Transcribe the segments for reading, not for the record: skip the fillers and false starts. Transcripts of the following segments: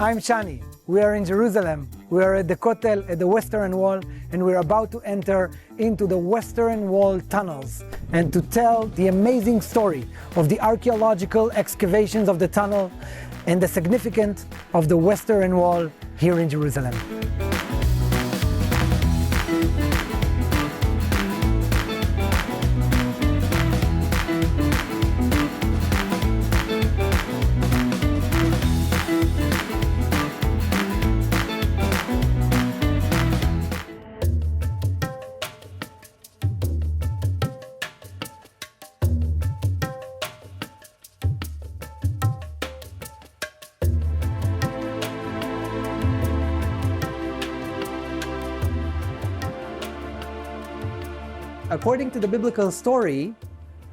I'm Shani. We are in Jerusalem. We are at the Kotel, at the Western Wall, and we're about to enter into the Western Wall tunnels and to tell the amazing story of the archaeological excavations of the tunnel and the significance of the Western Wall here in Jerusalem. According to the biblical story,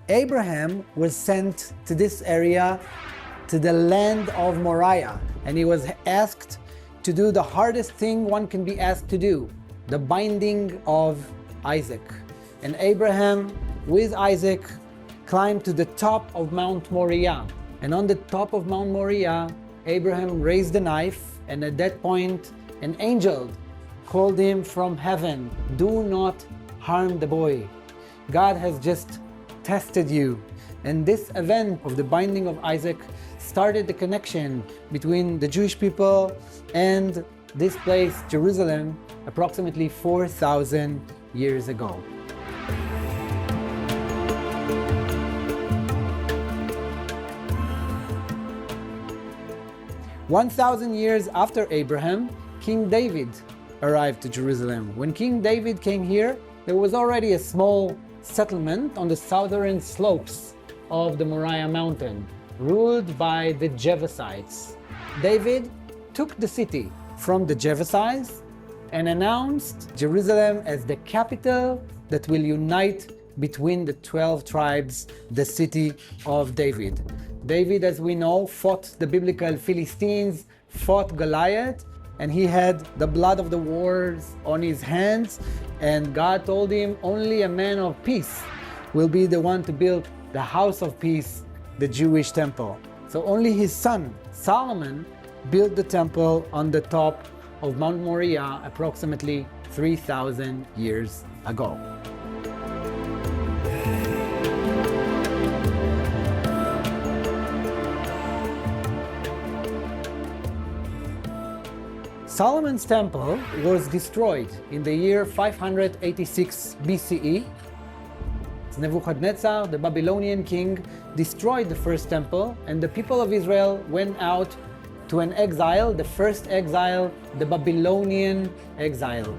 Abraham was sent to this area, to the land of Moriah, and he was asked to do the hardest thing one can be asked to do, the binding of Isaac. And Abraham, with Isaac, climbed to the top of Mount Moriah. And on the top of Mount Moriah, Abraham raised the knife, and at that point, an angel called him from heaven, "Do not harm the boy. God has just tested you." And this event of the binding of Isaac started the connection between the Jewish people and this place, Jerusalem, approximately 4,000 years ago. "1,000 years after Abraham, King David arrived to Jerusalem. When King David came here, there was already a small settlement on the southern slopes of the Moriah mountain, ruled by the Jebusites. David took the city from the Jebusites and announced Jerusalem as the capital that will unite between the 12 tribes, the city of David. David, as we know, fought the biblical Philistines, fought Goliath, and he had the blood of the wars on his hands, and God told him only a man of peace will be the one to build the house of peace, the Jewish temple. So only his son, Solomon, built the temple on the top of Mount Moriah approximately 3,000 years ago. Solomon's temple was destroyed in the year 586 BCE. Nebuchadnezzar, the Babylonian king, destroyed the first temple, and the people of Israel went out to an exile, the first exile, the Babylonian exile.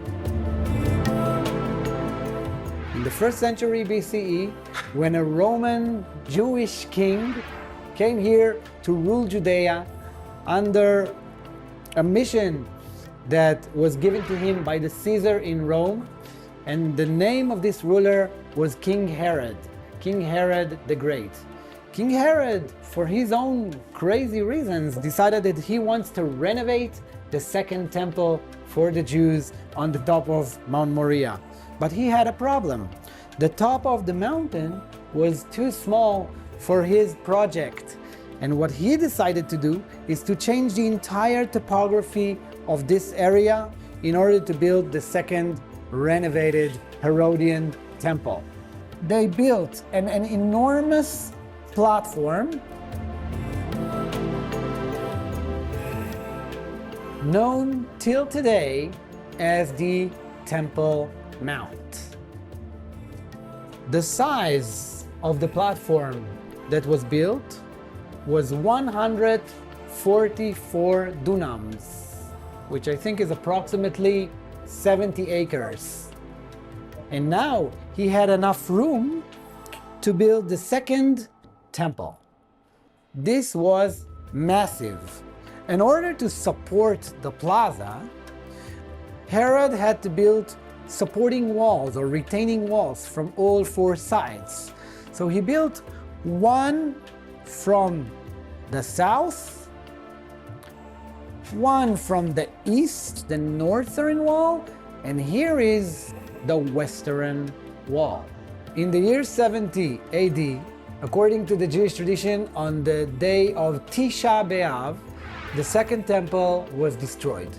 In the first century BCE, when a Roman Jewish king came here to rule Judea under a mission that was given to him by the Caesar in Rome, and the name of this ruler was King Herod the Great. King Herod, for his own crazy reasons, decided that he wants to renovate the second temple for the Jews on the top of Mount Moriah. But he had a problem. The top of the mountain was too small for his project. And what he decided to do is to change the entire topography of this area in order to build the second renovated Herodian temple. They built an enormous platform known till today as the Temple Mount. The size of the platform that was built was 144 dunams, which I think is approximately 70 acres. And now he had enough room to build the second temple. This was massive. In order to support the plaza, Herod had to build supporting walls or retaining walls from all four sides. So he built one from the south, one from the east, the northern wall, and here is the western wall. In the year 70 AD, according to the Jewish tradition, on the day of Tisha B'Av, the second temple was destroyed.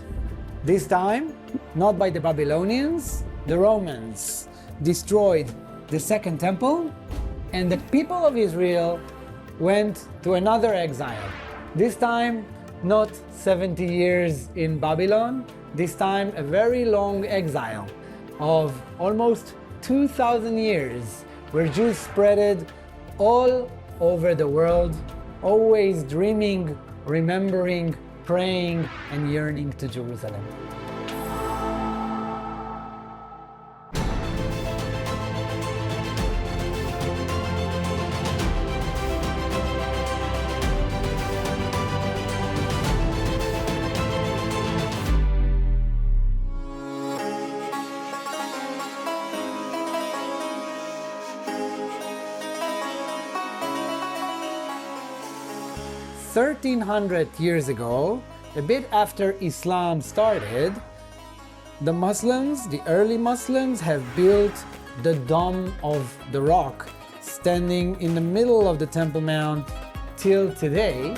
This time, not by the Babylonians, the Romans destroyed the second temple, and the people of Israel went to another exile. This time, not 70 years in Babylon, this time a very long exile of almost 2,000 years, where Jews spreaded all over the world, always dreaming, remembering, praying, and yearning to Jerusalem. Thirteen 1,300 years ago, a bit after Islam started, the Muslims, the early Muslims, have built the Dome of the Rock, standing in the middle of the Temple Mount till today.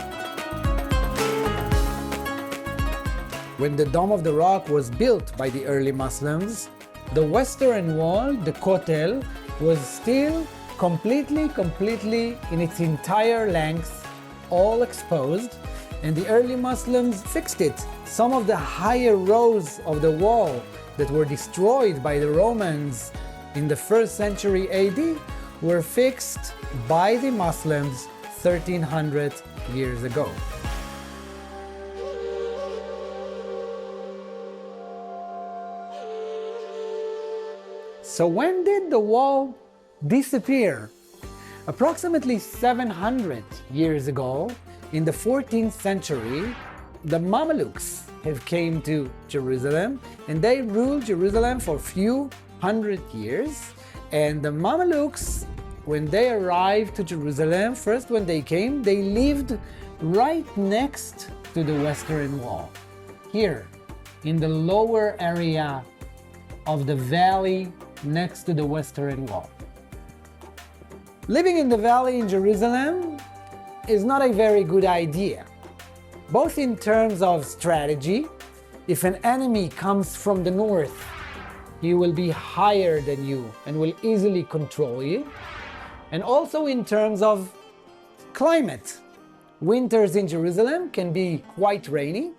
When the Dome of the Rock was built by the early Muslims, the western wall, the Kotel, was still completely in its entire length, all exposed, and the early Muslims fixed it. Some of the higher rows of the wall that were destroyed by the Romans in the 1st century AD were fixed by the Muslims 1,300 years ago. So when did the wall disappear? Approximately 700 years ago, in the 14th century, the Mamluks have came to Jerusalem, and they ruled Jerusalem for a few hundred years. And the Mamluks, when they arrived to Jerusalem, first when they came, they lived right next to the Western Wall, here in the lower area of the valley next to the Western Wall. Living in the valley in Jerusalem is not a very good idea, both in terms of strategy. If an enemy comes from the north, he will be higher than you and will easily control you. And also in terms of climate. Winters in Jerusalem can be quite rainy,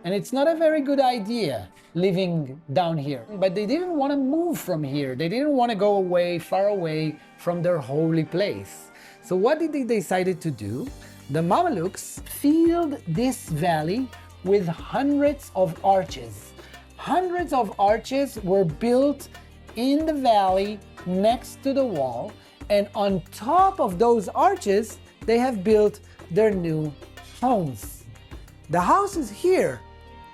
and it's not a very good idea living down here. But they didn't want to move from here. They didn't want to go away, far away from their holy place. So what did they decide to do? The Mamluks filled this valley with hundreds of arches. Hundreds of arches were built in the valley next to the wall, and on top of those arches, they have built their new homes. The houses here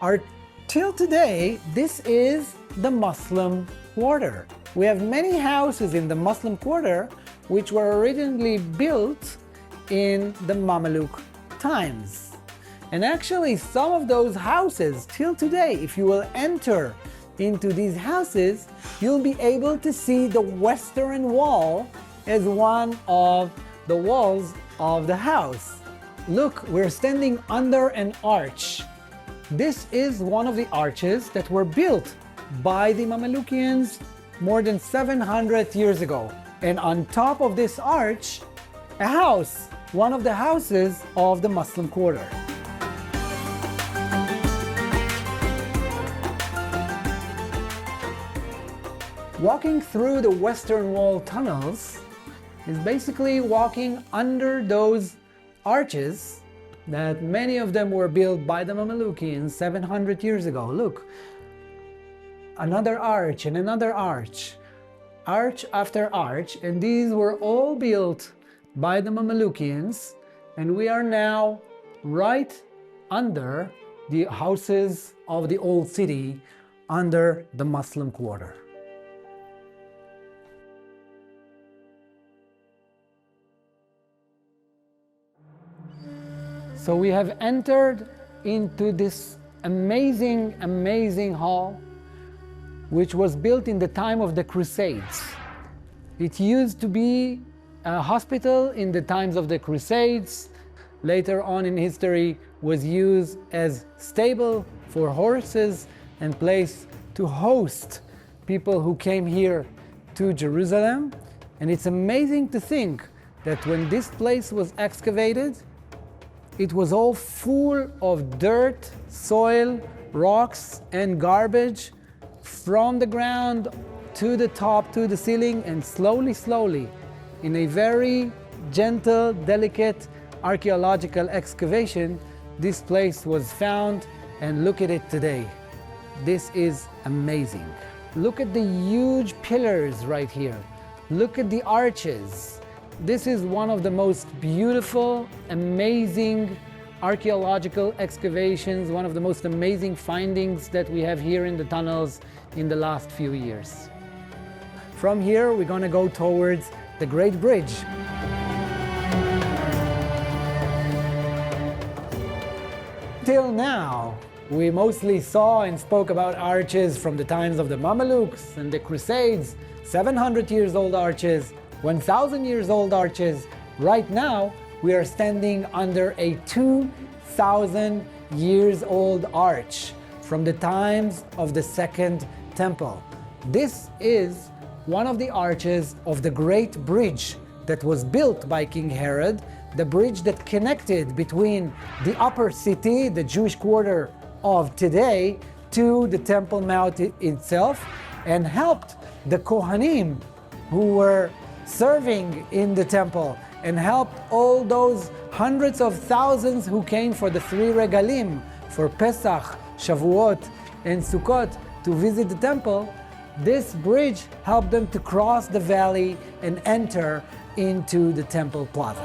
are, till today, this is the Muslim quarter. We have many houses in the Muslim quarter which were originally built in the Mamluk times. And actually, some of those houses, till today, if you will enter into these houses, you'll be able to see the Western Wall as one of the walls of the house. Look, we're standing under an arch. This is one of the arches that were built by the Mamlukians more than 700 years ago. And on top of this arch, a house, one of the houses of the Muslim quarter. Walking through the Western Wall tunnels is basically walking under those arches that many of them were built by the Mamlukians 700 years ago. Look, another arch and another arch, arch after arch, and these were all built by the Mamlukians, and we are now right under the houses of the old city, under the Muslim quarter. So we have entered into this amazing hall, which was built in the time of the Crusades. It used to be a hospital in the times of the Crusades. Later on in history, was used as stable for horses and place to host people who came here to Jerusalem. And it's amazing to think that when this place was excavated, it was all full of dirt, soil, rocks, and garbage from the ground to the top, to the ceiling, and slowly, in a very gentle, delicate archaeological excavation, this place was found, and look at it today. This is amazing. Look at the huge pillars right here. Look at the arches. This is one of the most beautiful, amazing archaeological excavations, one of the most amazing findings that we have here in the tunnels in the last few years. From here, we're going to go towards the Great Bridge. Till now, we mostly saw and spoke about arches from the times of the Mamluks and the Crusades, 700 years old arches, 1,000 years old arches. Right now, we are standing under a 2,000 years old arch from the times of the Second Temple. This is one of the arches of the Great Bridge that was built by King Herod, the bridge that connected between the upper city, the Jewish quarter of today, to the Temple Mount itself, and helped the Kohanim who were serving in the temple, and helped all those hundreds of thousands who came for the three regalim, for Pesach, Shavuot, and Sukkot, to visit the temple. This bridge helped them to cross the valley and enter into the temple plaza.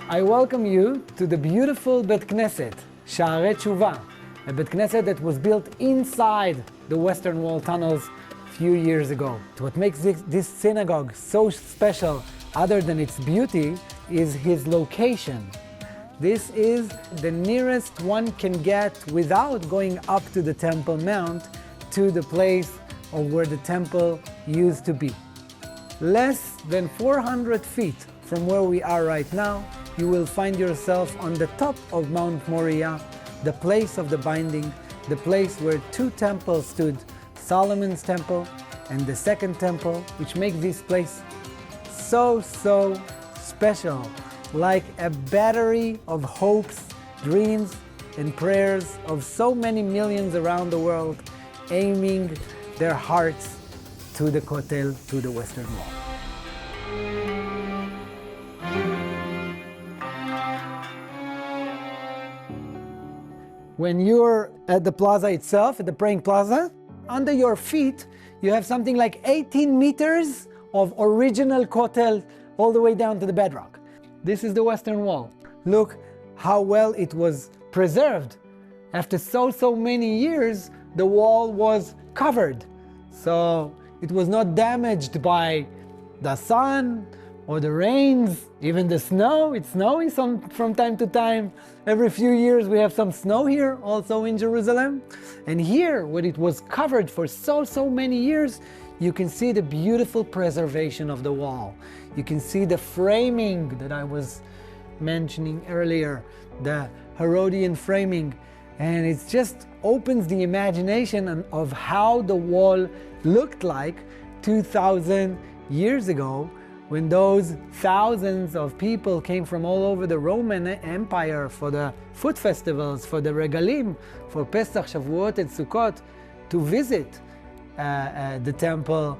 I welcome you to the beautiful Bet Knesset, Sha'arei Tshuva, a Bet Knesset that was built inside the Western Wall tunnels a few years ago. What makes this synagogue so special, other than its beauty, is its location. This is the nearest one can get without going up to the Temple Mount to the place of where the temple used to be. Less than 400 feet from where we are right now, you will find yourself on the top of Mount Moriah, the place of the binding, the place where two temples stood, Solomon's temple and the second temple, which makes this place so special, like a battery of hopes, dreams, and prayers of so many millions around the world, aiming their hearts to the Kotel, to the Western Wall. When you're at the plaza itself, at the praying plaza, under your feet, you have something like 18 meters of original Kotel all the way down to the bedrock. This is the Western Wall. Look how well it was preserved. After so many years, the wall was covered. So it was not damaged by the sun or the rains, even the snow. It's snowing from time to time. Every few years we have some snow here, also in Jerusalem. And here, when it was covered for so many years, you can see the beautiful preservation of the wall. You can see the framing that I was mentioning earlier, the Herodian framing. And it just opens the imagination of how the wall looked like 2,000 years ago, when those thousands of people came from all over the Roman Empire for the food festivals, for the regalim, for Pesach, Shavuot, and Sukkot, to visit the temple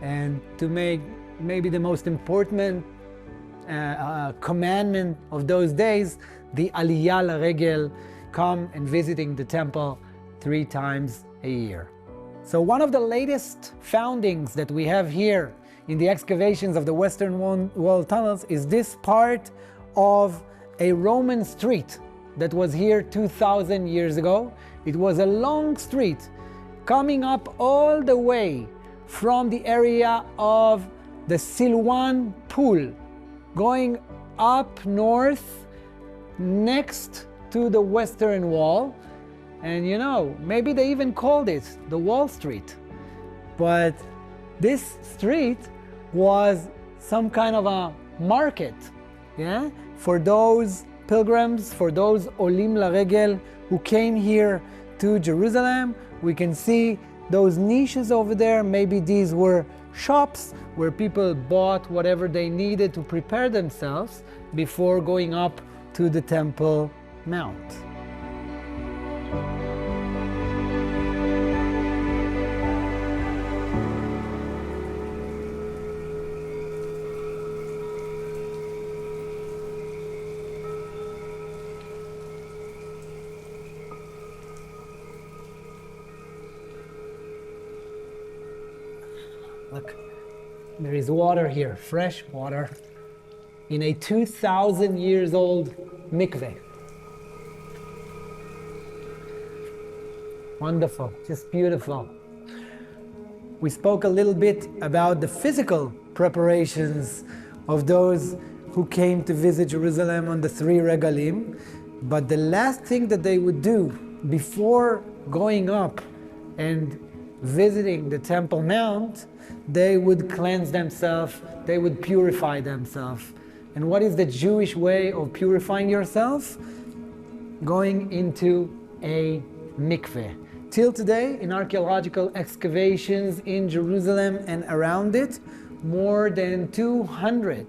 and to make maybe the most important commandment of those days, the Aliyah L'Regel, come and visiting the temple 3 times a year. So one of the latest foundings that we have here in the excavations of the Western Wall tunnels is this part of a Roman street that was here 2,000 years ago. It was a long street coming up all the way from the area of the Silwan pool, going up north next to the Western Wall. And you know, maybe they even called it the Wall Street. But this street was some kind of a market, yeah, for those pilgrims, for those olim laregel who came here to Jerusalem. We can see those niches over there. Maybe these were shops where people bought whatever they needed to prepare themselves before going up to the Temple Mount. Look, there is water here, fresh water, in a 2,000 years old mikveh. Wonderful, just beautiful. We spoke a little bit about the physical preparations of those who came to visit Jerusalem on the 3 regalim, but the last thing that they would do before going up and visiting the Temple Mount, they would cleanse themselves, they would purify themselves. And what is the Jewish way of purifying yourself? Going into a mikveh. Till today, in archaeological excavations in Jerusalem and around it, more than 200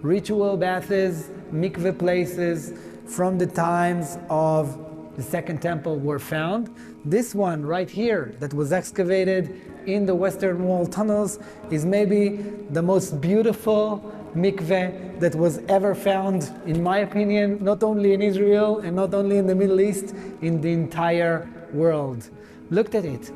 ritual baths, mikveh places from the times of the Second Temple were found. This one right here that was excavated in the Western Wall tunnels is maybe the most beautiful mikveh that was ever found, in my opinion, not only in Israel and not only in the Middle East, in the entire world. Look at it.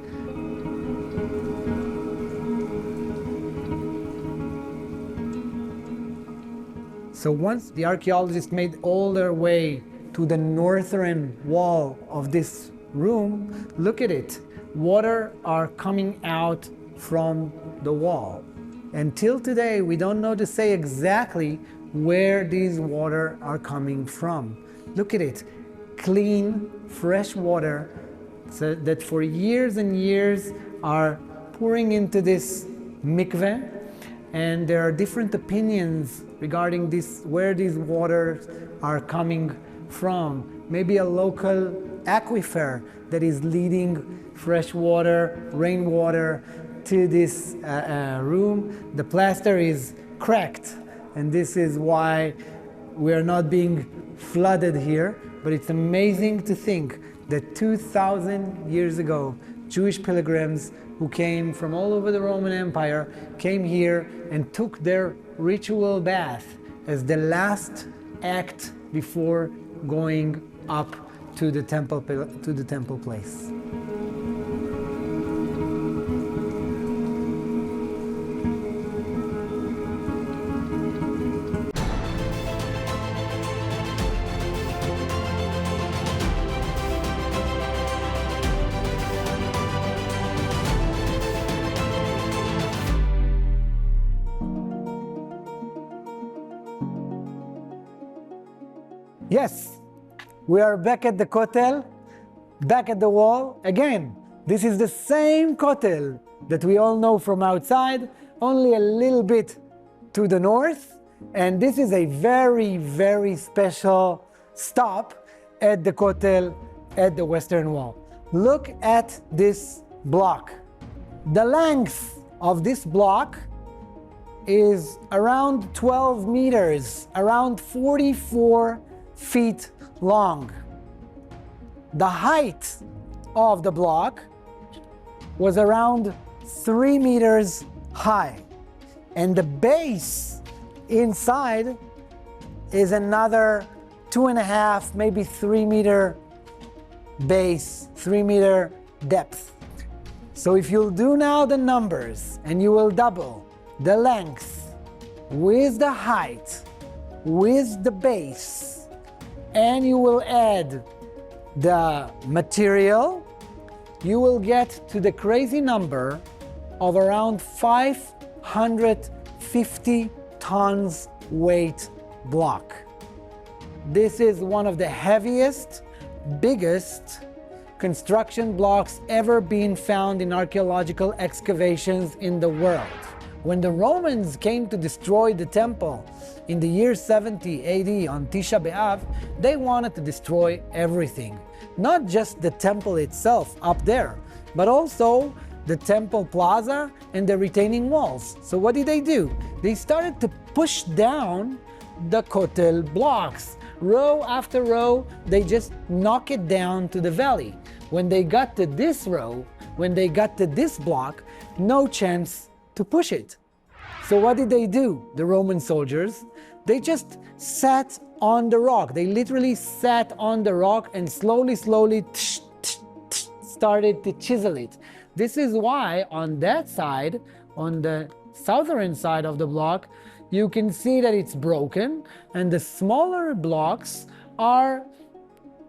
So once the archaeologists made all their way to the northern wall of this room, look at it. Water are coming out from the wall. Until today, we don't know to say exactly where these water are coming from. Look at it. Clean, fresh water, so that for years and years are pouring into this mikveh. And there are different opinions regarding this, where these waters are coming from. Maybe a local aquifer that is leading fresh water, rainwater to this room. The plaster is cracked, and this is why we are not being flooded here. But it's amazing to think that 2,000 years ago, Jewish pilgrims who came from all over the Roman Empire came here and took their ritual bath as the last act before going up to the temple place. Yes, we are back at the Kotel, back at the wall. Again, this is the same Kotel that we all know from outside, only a little bit to the north. And this is a very, very special stop at the Kotel at the Western Wall. Look at this block. The length of this block is around 12 meters, around 44 feet long. The height of the block was around 3 meters high, and the base inside is another 2.5, maybe 3 meter base, 3 meter depth. So if you'll do now the numbers and you will double the length with the height, with the base, and you will add the material, you will get to the crazy number of around 550 tons weight block. This is one of the heaviest, biggest construction blocks ever been found in archaeological excavations in the world. When the Romans came to destroy the temple in the year 70 AD on Tisha B'Av, they wanted to destroy everything. Not just the temple itself up there, but also the temple plaza and the retaining walls. So what did they do? They started to push down the Kotel blocks. Row after row, they just knock it down to the valley. When they got to this row, when they got to this block, no chance to push it. So what did they do, the Roman soldiers? They just sat on the rock. They literally sat on the rock and slowly started to chisel it. This is why on that side, on the southern side of the block, you can see that it's broken, and the smaller blocks are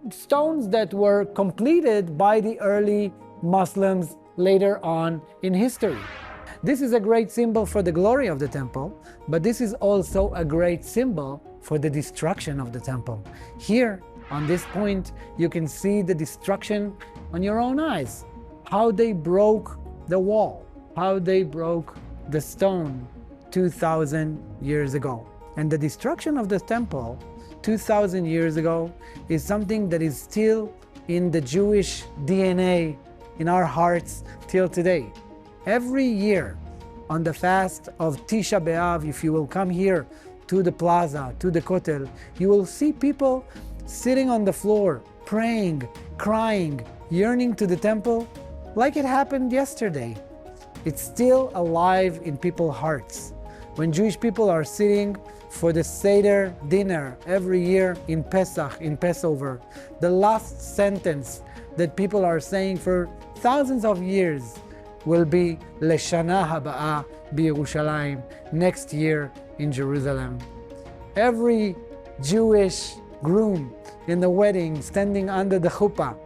stones that were completed by the early Muslims later on in history. This is a great symbol for the glory of the temple, but this is also a great symbol for the destruction of the temple. Here, on this point, you can see the destruction on your own eyes. How they broke the wall, how they broke the stone 2,000 years ago. And the destruction of the temple 2,000 years ago is something that is still in the Jewish DNA, in our hearts till today. Every year on the fast of Tisha B'Av, if you will come here to the plaza, to the Kotel, you will see people sitting on the floor, praying, crying, yearning to the temple like it happened yesterday. It's still alive in people's hearts. When Jewish people are sitting for the Seder dinner every year in Pesach, in Passover, the last sentence that people are saying for thousands of years will be Leshana Haba'a B'Yerushalayim, next year in Jerusalem. Every Jewish groom in the wedding standing under the chuppah,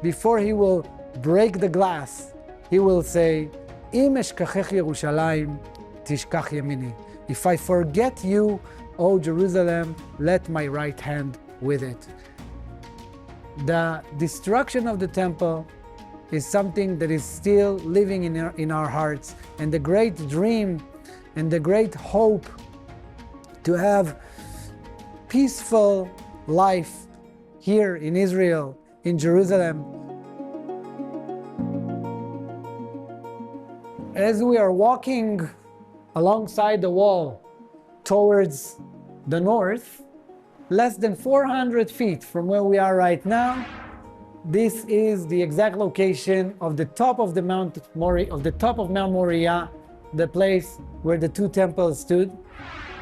before he will break the glass, he will say, Im eshkachech Yerushalayim, tishkach yamini. If I forget you, O Jerusalem, let my right hand with it. The destruction of the temple is something that is still living in our hearts, and the great dream and the great hope to have peaceful life here in Israel, in Jerusalem. As we are walking alongside the wall towards the north, less than 400 feet from where we are right now, this is the exact location of the top of the Mount Moriah, the place where the two temples stood.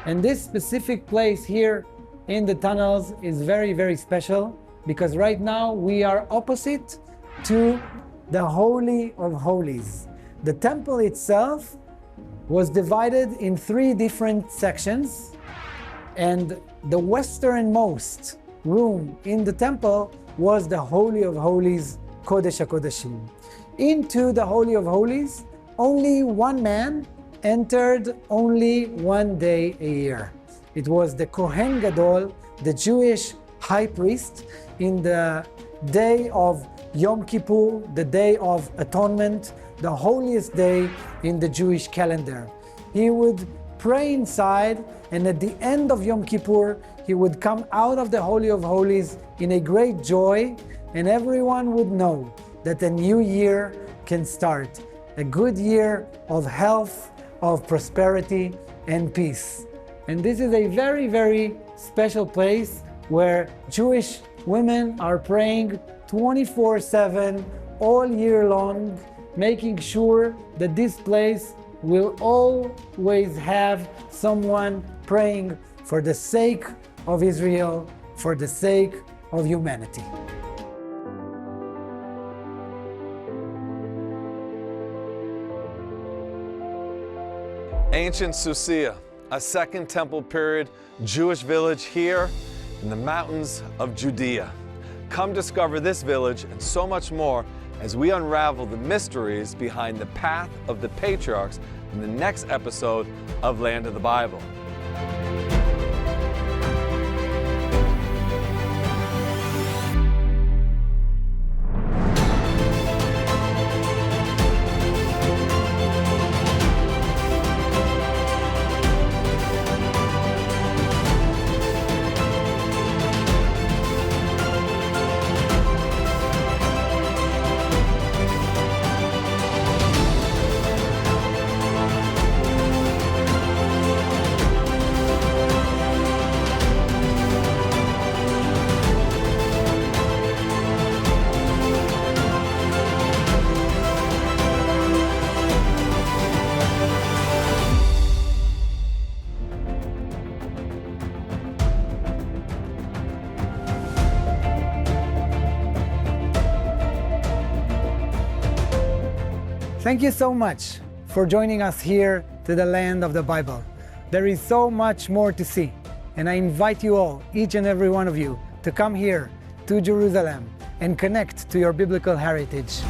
And this specific place here in the tunnels is very, very special, because right now we are opposite to the Holy of Holies. The temple itself was divided in 3 different sections, and the westernmost room in the temple was the Holy of Holies, Kodesh HaKodeshim. Into the Holy of Holies, only one man entered only one day a year. It was the Kohen Gadol, the Jewish high priest, in the day of Yom Kippur, the day of atonement, the holiest day in the Jewish calendar. He would pray inside, and at the end of Yom Kippur, he would come out of the Holy of Holies in a great joy, and everyone would know that a new year can start. A good year of health, of prosperity and peace. And this is a very, very special place where Jewish women are praying 24/7 all year long, making sure that this place will always have someone praying for the sake of Israel, for the sake of humanity. Ancient Susia, a Second Temple period Jewish village here in the mountains of Judea. Come discover this village and so much more as we unravel the mysteries behind the path of the patriarchs in the next episode of Land of the Bible. Thank you so much for joining us here to the land of the Bible. There is so much more to see, and I invite you all, each and every one of you, to come here to Jerusalem and connect to your biblical heritage.